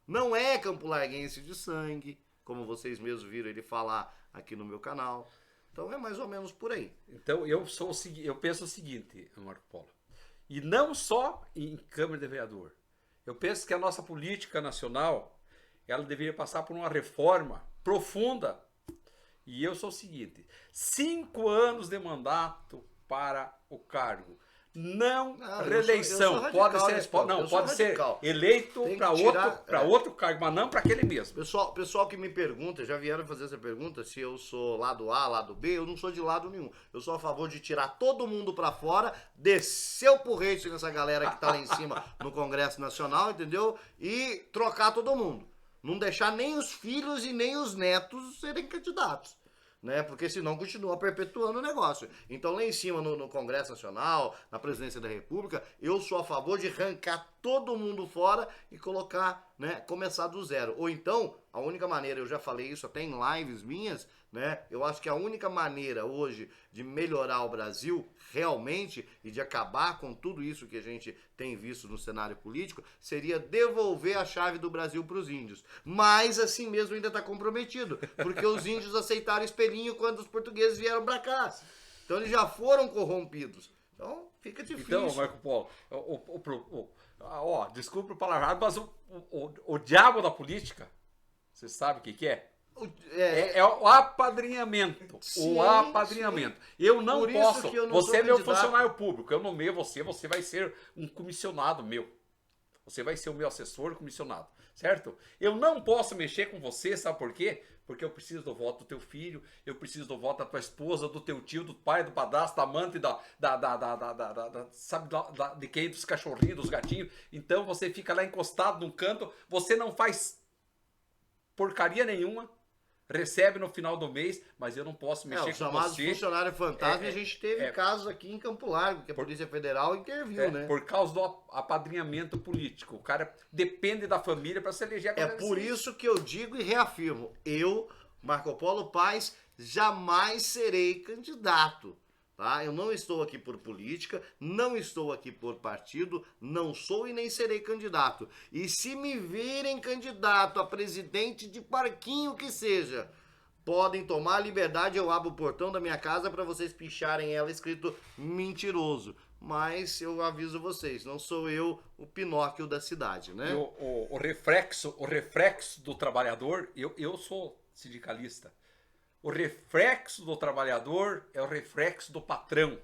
Não é Campo Larguense de sangue, como vocês mesmos viram ele falar aqui no meu canal. Então é mais ou menos por aí. Então eu penso o seguinte, Marco Polo, e não só em Câmara de Vereador. Eu penso que a nossa política nacional, ela deveria passar por uma reforma profunda. E eu sou o seguinte, 5 anos de mandato para o cargo. Não, reeleição. Pode ser eleito para outro cargo, mas não para aquele mesmo. Pessoal que me pergunta, já vieram fazer essa pergunta, se eu sou lado A, lado B, eu não sou de lado nenhum. Eu sou a favor de tirar todo mundo para fora, descer o porrete nessa galera que tá lá em cima no Congresso Nacional, entendeu? E trocar todo mundo. Não deixar nem os filhos e nem os netos serem candidatos. Né? Porque senão continua perpetuando o negócio. Então lá em cima no Congresso Nacional, na Presidência da República, eu sou a favor de arrancar todo mundo fora e colocar, né, começar do zero. Ou então, a única maneira, eu já falei isso até em lives minhas, né? Eu acho que a única maneira hoje de melhorar o Brasil realmente e de acabar com tudo isso que a gente tem visto no cenário político seria devolver a chave do Brasil para os índios. Mas assim mesmo ainda está comprometido, porque os índios aceitaram espelhinho quando os portugueses vieram para cá. Então eles já foram corrompidos. Então fica difícil. Então, Marco Polo, desculpa o palavrado, mas o diabo da política, você sabe o que é? É o apadrinhamento. Sim, o apadrinhamento. Sim. Eu não posso. Você é meu funcionário público. Eu nomeio você vai ser um comissionado meu. Você vai ser o meu assessor comissionado. Certo? Eu não posso mexer com você, sabe por quê? Porque eu preciso do voto do teu filho, eu preciso do voto da tua esposa, do teu tio, do pai, do padrasto, da amante, de quem? Dos cachorrinhos, dos gatinhos. Então você fica lá encostado num canto, você não faz porcaria nenhuma. Recebe no final do mês, mas eu não posso mexer com você. Funcionário fantasma, a gente teve casos aqui em Campo Largo, que a Polícia Federal interviu, né? Por causa do apadrinhamento político. O cara depende da família para se eleger. É por isso que eu digo e reafirmo, eu, Marco Polo Paes, jamais serei candidato. Tá? Eu não estou aqui por política, não estou aqui por partido, não sou e nem serei candidato. E se me virem candidato a presidente de parquinho que seja, podem tomar a liberdade, eu abro o portão da minha casa para vocês picharem ela escrito mentiroso. Mas eu aviso vocês, não sou eu o Pinóquio da cidade, né? O reflexo do trabalhador, eu sou sindicalista. O reflexo do trabalhador é o reflexo do patrão.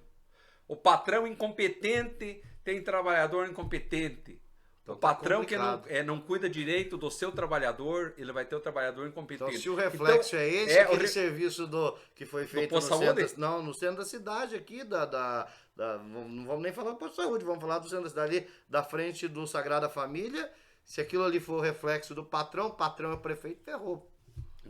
O patrão incompetente tem trabalhador incompetente. Então, o patrão que não cuida direito do seu trabalhor, ele vai ter o trabalhor incompetente. Então, se o reflexo é esse, aquele serviço que foi feito no centro da cidade aqui, não vamos nem falar do posto de saúde, vamos falar do centro da cidade ali, da frente do Sagrada Família. Se aquilo ali for o reflexo do patrão, o patrão é o prefeito, ferrou.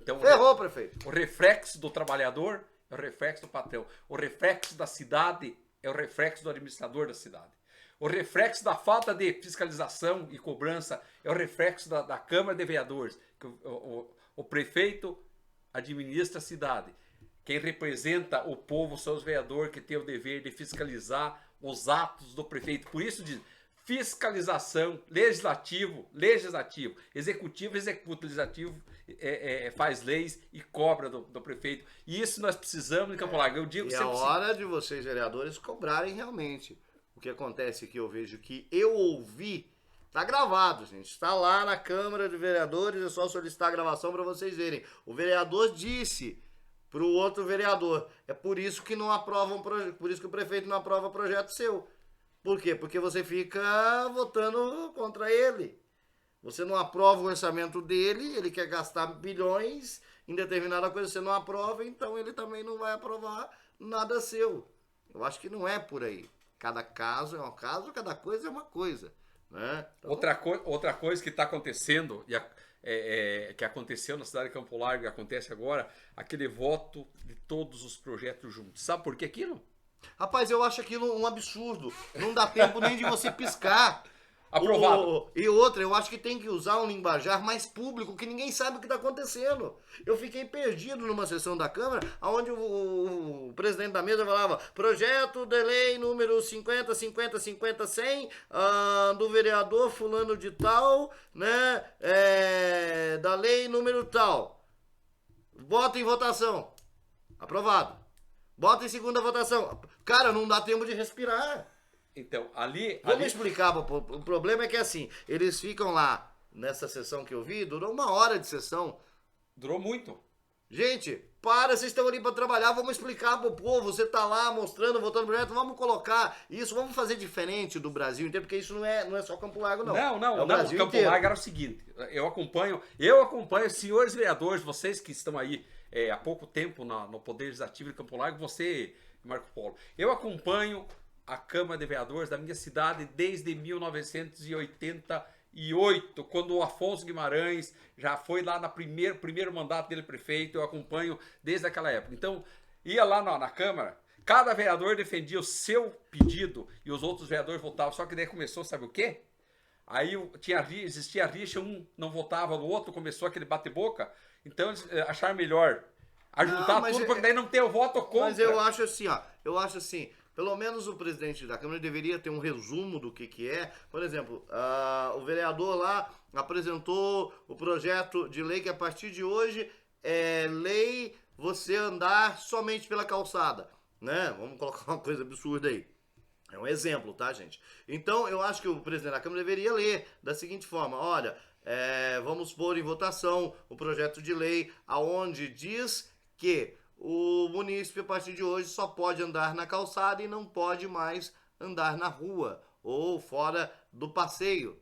Então, ferrou, prefeito. O reflexo do trabalhador é o reflexo do patrão. O reflexo da cidade é o reflexo do administrador da cidade. O reflexo da falta de fiscalização e cobrança é o reflexo da Câmara de Vereadores. O prefeito administra a cidade. Quem representa o povo são os vereadores que têm o dever de fiscalizar os atos do prefeito. Por isso diz fiscalização, legislativo, executivo, executa, legislativo faz leis e cobra do prefeito. E isso nós precisamos em Campo Largo. Eu digo e é hora de vocês, vereadores, cobrarem realmente. O que acontece que eu vejo que eu ouvi, tá gravado, gente, está lá na Câmara de Vereadores, é só solicitar a gravação para vocês verem. O vereador disse pro outro vereador, é por isso que não aprovam, por isso que o prefeito não aprova projeto seu. Por quê? Porque você fica votando contra ele. Você não aprova o orçamento dele, ele quer gastar bilhões em determinada coisa, você não aprova, então ele também não vai aprovar nada seu. Eu acho que não é por aí. Cada caso é um caso, cada coisa é uma coisa. né? Então, Outra coisa que está acontecendo, que aconteceu na cidade de Campo Largo e acontece agora, aquele voto de todos os projetos juntos. Sabe por que aquilo? rapaz, eu acho aquilo um absurdo. Não dá tempo nem de você piscar. Aprovado. E outra, eu acho que tem que usar um linguajar mais público, que ninguém sabe o que está acontecendo. Eu fiquei perdido numa sessão da Câmara, onde o presidente da mesa falava: projeto de lei número 50-50-50-100, do vereador fulano de tal, né, da lei número tal. Bota em votação. Aprovado. Bota em segunda votação. Cara, não dá tempo de respirar. Então, ali... Vamos explicar, o problema é que assim, eles ficam lá, nessa sessão que eu vi, durou 1 hora de sessão. Durou muito. Gente, para, vocês estão ali para trabalhar, vamos explicar pro povo, você tá lá mostrando, votando projeto, vamos colocar isso, vamos fazer diferente do Brasil inteiro, porque isso não é só Campo Largo, não. Não, o Brasil Campo inteiro. Largo era o seguinte, eu acompanho, senhores vereadores, vocês que estão aí há pouco tempo no Poder Legislativo de Campo Largo, você, Marco Polo, eu acompanho a Câmara de Vereadores da minha cidade desde 1988, quando o Afonso Guimarães já foi lá no primeiro mandato dele prefeito, eu acompanho desde aquela época. Então, ia lá na Câmara, cada vereador defendia o seu pedido e os outros vereadores votavam, só que daí começou, sabe o quê? Aí existia rixa, um não votava no outro, começou aquele bate-boca, então eles acharam melhor ajuntar tudo, porque daí não tem o voto contra. Mas eu acho assim, pelo menos o presidente da Câmara deveria ter um resumo do que é. Por exemplo, o vereador lá apresentou o projeto de lei que a partir de hoje é lei você andar somente pela calçada, né? Vamos colocar uma coisa absurda aí. É um exemplo, tá, gente? Então, eu acho que o presidente da Câmara deveria ler da seguinte forma: olha, vamos pôr em votação o projeto de lei aonde diz que o munícipe, a partir de hoje, só pode andar na calçada e não pode mais andar na rua ou fora do passeio.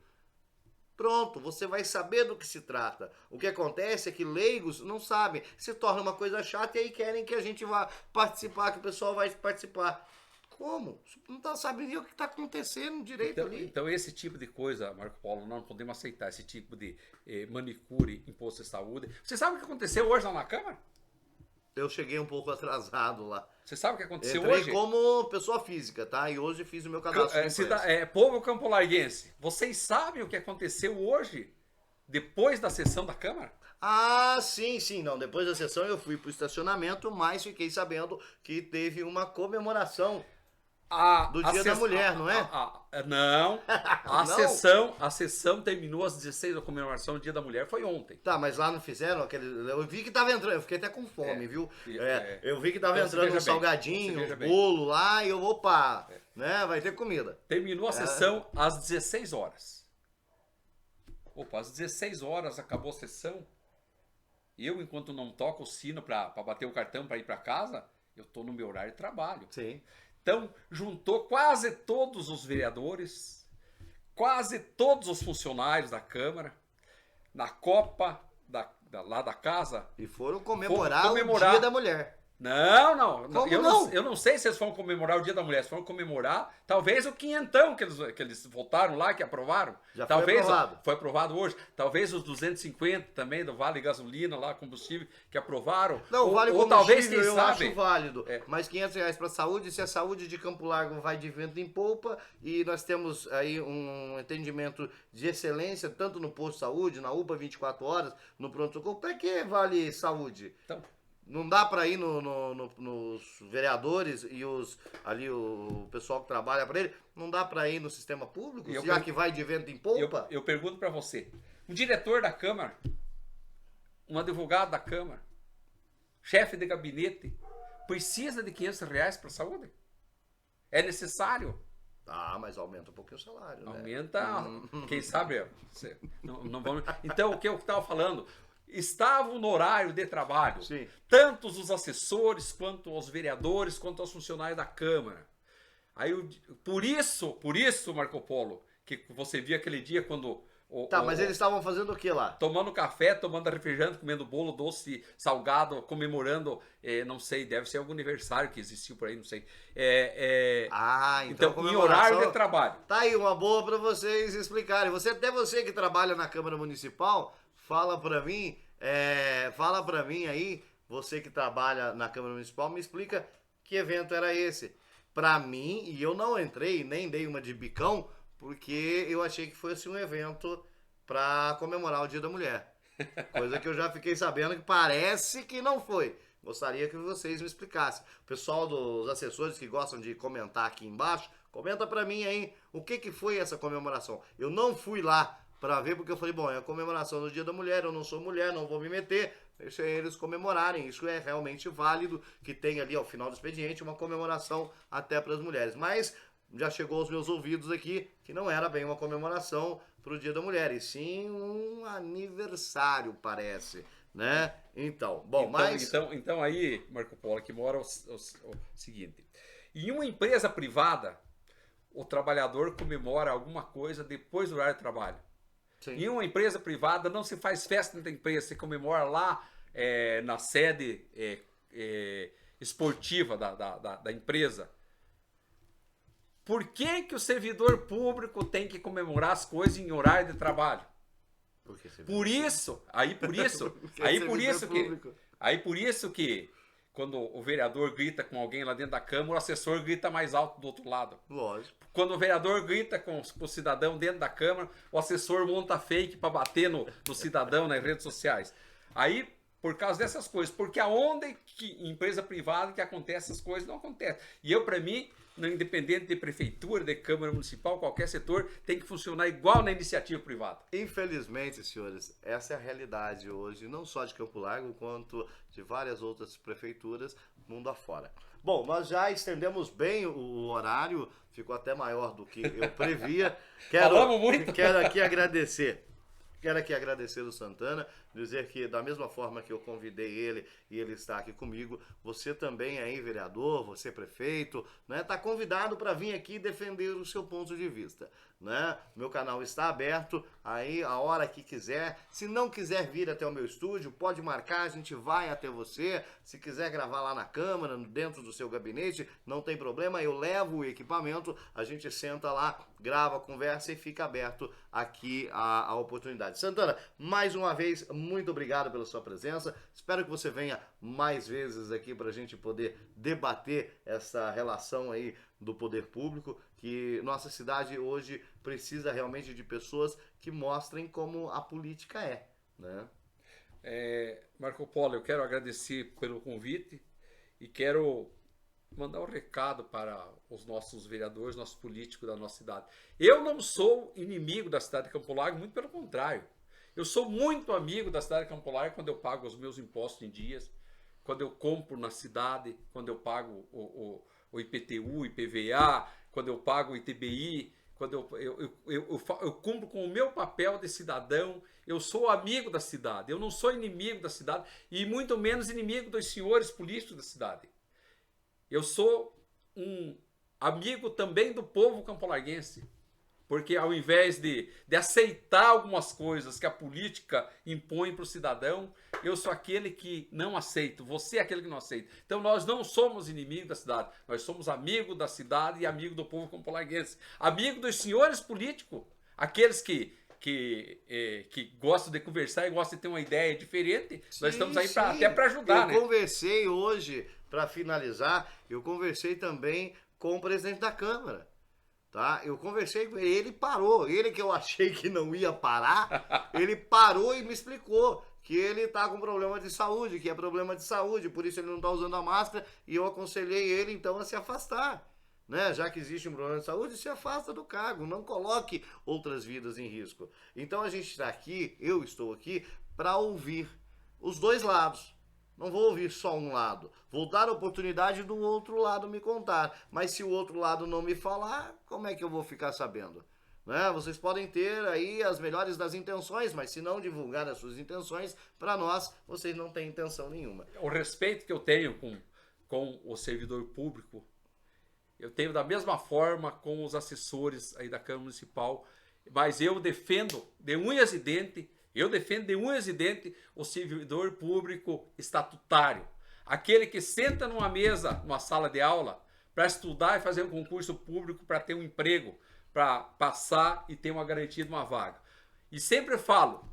Pronto, você vai saber do que se trata. O que acontece é que leigos não sabem, se torna uma coisa chata e aí querem que a gente vá participar, que o pessoal vai participar. Como? Não sabe nem o que está acontecendo direito ali. Então esse tipo de coisa, Marco Polo, nós não podemos aceitar esse tipo de manicure, imposto de saúde. Você sabe o que aconteceu hoje lá na Câmara? Eu cheguei um pouco atrasado lá. Você sabe o que aconteceu Entrei hoje? como pessoa física, tá? E hoje fiz o meu cadastro. Povo campolarguense, vocês sabem o que aconteceu hoje, depois da sessão da Câmara? Ah, sim. Não, depois da sessão eu fui pro estacionamento, mas fiquei sabendo que teve uma comemoração do Dia da Mulher, não é? Não. A sessão terminou às 16, a comemoração do Dia da Mulher foi ontem. Tá, mas lá não fizeram aquele... Eu vi que tava entrando, eu fiquei até com fome, viu? Eu vi que tava entrando um salgadinho, um bolo lá e eu, opa, né? Vai ter comida. Terminou a sessão às 16 horas. Opa, às 16 horas acabou a sessão. Eu, enquanto não toco o sino para bater o cartão para ir para casa, eu tô no meu horário de trabalho. Sim. Então, juntou quase todos os vereadores, quase todos os funcionários da Câmara, na copa lá da casa. E foram comemorar o Dia da Mulher. Não. Como Eu não sei se eles foram comemorar o Dia da Mulher. Eles foram comemorar, talvez, o quinhentão que eles votaram lá, que aprovaram. Talvez, foi aprovado. Foi aprovado hoje. Talvez os 250 também do Vale Gasolina, lá, combustível, que aprovaram. Não, o Vale ou talvez, quem eu sabe, acho válido. Mas R$500 para a saúde, se a saúde de Campo Largo vai de vento em polpa, e nós temos aí um entendimento de excelência, tanto no posto de saúde, na UPA 24 horas, no pronto-socorro, para que vale saúde? Então... Não dá para ir nos vereadores e o pessoal que trabalha para ele, não dá para ir no sistema público, já que vai de vento em polpa? Eu pergunto para você, um diretor da Câmara, um advogado da Câmara, chefe de gabinete, precisa de R$500 para a saúde? É necessário? Ah, mas aumenta um pouquinho o salário, né? Aumenta, quem sabe, não vamos... Então, o que eu estava falando... Estavam no horário de trabalho, sim, tanto os assessores, quanto os vereadores, quanto os funcionários da Câmara. Aí, por isso, Marco Polo, que você viu aquele dia quando Tá, mas eles estavam fazendo o que lá? tomando café, tomando refrigerante, comendo bolo, doce, salgado, comemorando, não sei, deve ser algum aniversário que existiu por aí, não sei. Então Em horário de trabalho. Tá aí uma boa para vocês explicarem. Até você que trabalha na Câmara Municipal, fala para mim aí, você que trabalha na Câmara Municipal, me explica que evento era esse. Para mim, e eu não entrei, nem dei uma de bicão, porque eu achei que fosse um evento para comemorar o Dia da Mulher. Coisa que eu já fiquei sabendo que parece que não foi. Gostaria que vocês me explicassem. O pessoal dos assessores que gostam de comentar aqui embaixo, comenta para mim aí o que foi essa comemoração. Eu não fui lá para ver porque eu falei, bom, é a comemoração do Dia da Mulher, eu não sou mulher, não vou me meter. Deixa eles comemorarem, isso é realmente válido, que tem ali ao final do expediente uma comemoração até para as mulheres. Mas já chegou aos meus ouvidos aqui que não era bem uma comemoração para o Dia da Mulher, e sim um aniversário, parece, né? Então, bom, Então aí, Marco Polo, que mora o seguinte. Em uma empresa privada, o trabalhador comemora alguma coisa depois do horário de trabalho. Sim. Em uma empresa privada não se faz festa dentro da empresa, se comemora lá na sede esportiva da empresa. Por que o servidor público tem que comemorar as coisas em horário de trabalho? Por isso que quando o vereador grita com alguém lá dentro da Câmara, o assessor grita mais alto do outro lado. Lógico. Quando o vereador grita com o cidadão dentro da Câmara, o assessor monta fake para bater no cidadão nas redes sociais. Aí, por causa dessas coisas, porque aonde em empresa privada que acontece essas coisas, não acontece. E eu, para mim, independente de prefeitura, de Câmara Municipal, qualquer setor, tem que funcionar igual na iniciativa privada. Infelizmente, senhores, essa é a realidade hoje, não só de Campo Largo, quanto de várias outras prefeituras, mundo afora. Bom, nós já estendemos bem o horário, ficou até maior do que eu previa. Falamos muito. Quero aqui agradecer o Santana, dizer que da mesma forma que eu convidei ele e ele está aqui comigo, você também aí, vereador, você prefeito, né, tá convidado para vir aqui defender o seu ponto de vista, né? Meu canal está aberto, aí a hora que quiser. Se não quiser vir até o meu estúdio, pode marcar, a gente vai até você. Se quiser gravar lá na Câmara, dentro do seu gabinete, não tem problema, eu levo o equipamento, a gente senta lá, grava, conversa e fica aberto aqui a oportunidade. Santana, mais uma vez, muito obrigado pela sua presença. Espero que você venha mais vezes aqui para a gente poder debater essa relação aí do poder público, que nossa cidade hoje precisa realmente de pessoas que mostrem como a política é, né? Marco Polo, eu quero agradecer pelo convite e quero mandar um recado para os nossos vereadores, nossos políticos da nossa cidade. Eu não sou inimigo da cidade de Campo Largo, muito pelo contrário. Eu sou muito amigo da cidade de Campo Largo quando eu pago os meus impostos em dias, quando eu compro na cidade, quando eu pago o IPTU, IPVA, quando eu pago o ITBI, quando eu cumpro com o meu papel de cidadão. Eu sou amigo da cidade, eu não sou inimigo da cidade e muito menos inimigo dos senhores políticos da cidade. Eu sou um amigo também do povo campolarguense, porque ao invés de aceitar algumas coisas que a política impõe para o cidadão, eu sou aquele que não aceito, você é aquele que não aceita. Então nós não somos inimigos da cidade, nós somos amigos da cidade e amigos do povo campolarguense. Amigo dos senhores políticos, aqueles que gostam de conversar e gostam de ter uma ideia diferente. Sim, nós estamos aí até para ajudar, Eu conversei hoje, para finalizar, eu conversei também com o presidente da Câmara. Tá? Eu conversei com ele, ele parou. Ele que eu achei que não ia parar, ele parou e me explicou que ele está com problema de saúde, que é problema de saúde, por isso ele não está usando a máscara, e eu aconselhei ele então a se afastar. Né? Já que existe um problema de saúde, se afasta do cargo, não coloque outras vidas em risco. Então a gente está aqui, eu estou aqui, para ouvir os dois lados. Não vou ouvir só um lado. Vou dar a oportunidade do outro lado me contar. Mas se o outro lado não me falar, como é que eu vou ficar sabendo? Né? Vocês podem ter aí as melhores das intenções, mas se não divulgar as suas intenções, para nós, vocês não têm intenção nenhuma. O respeito que eu tenho com o servidor público, eu tenho da mesma forma com os assessores aí da Câmara Municipal. mas eu defendo de unhas e dentes, o servidor público estatutário. Aquele que senta numa mesa, numa sala de aula, para estudar e fazer um concurso público para ter um emprego, para passar e ter uma garantia de uma vaga. E sempre falo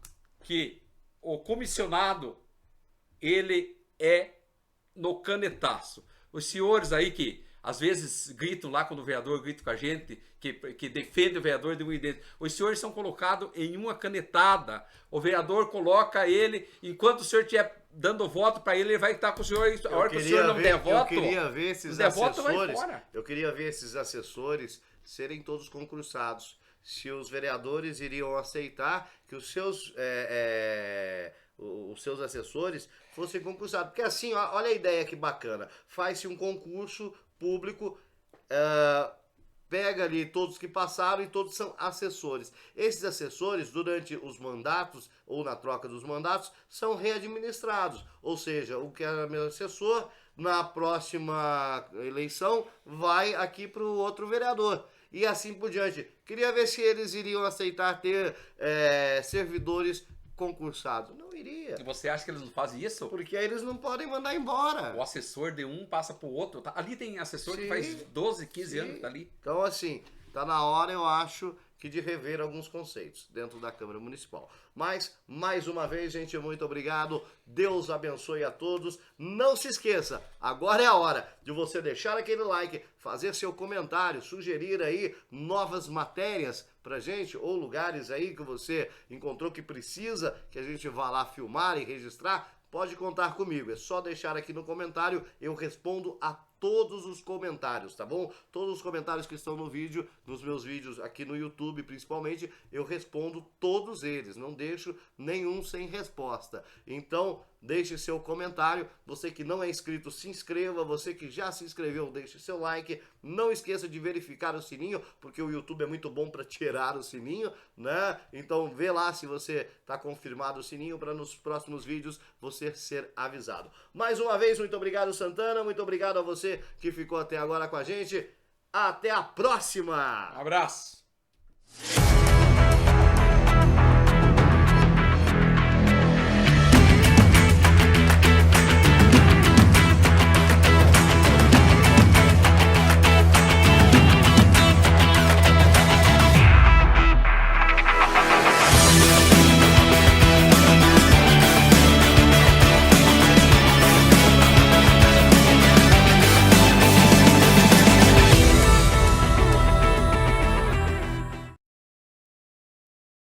que o comissionado, ele é no canetaço. Os senhores aí que às vezes gritam lá quando o vereador grita com a gente, que defende o vereador de um e dentro. Os senhores são colocados em uma canetada. O vereador coloca ele, enquanto o senhor estiver dando voto para ele, ele vai estar com o senhor. A hora que o senhor não der voto, eu queria ver esses assessores, eu queria ver esses assessores serem todos concursados. Se os vereadores iriam aceitar que os seus assessores fossem concursados. Porque assim, olha a ideia que bacana. Faz-se um concurso público, pega ali todos que passaram e todos são assessores. Esses assessores, durante os mandatos ou na troca dos mandatos, são readministrados. Ou seja, o que era meu assessor, na próxima eleição, vai aqui para o outro vereador. E assim por diante. Queria ver se eles iriam aceitar ter servidores concursados. Não iria. E você acha que eles não fazem isso? Porque aí eles não podem mandar embora. O assessor de um passa pro outro. Ali tem assessor que faz 12, 15 anos que tá ali. Então, assim, tá na hora, eu acho, de rever alguns conceitos dentro da Câmara Municipal. Mas, mais uma vez, gente, muito obrigado. Deus abençoe a todos. Não se esqueça, agora é a hora de você deixar aquele like, fazer seu comentário, sugerir aí novas matérias pra gente, ou lugares aí que você encontrou que precisa que a gente vá lá filmar e registrar. Pode contar comigo, é só deixar aqui no comentário, eu respondo a todos os comentários, tá bom? Todos os comentários que estão no vídeo, nos meus vídeos aqui no YouTube principalmente, eu respondo todos eles, não deixo nenhum sem resposta. Então, deixe seu comentário, você que não é inscrito, se inscreva, você que já se inscreveu, deixe seu like, não esqueça de verificar o sininho, porque o YouTube é muito bom para tirar o sininho, né? Então, vê lá se você tá confirmado o sininho para nos próximos vídeos você ser avisado. Mais uma vez, muito obrigado, Santana, muito obrigado a você que ficou até agora com a gente. Até a próxima! Um abraço!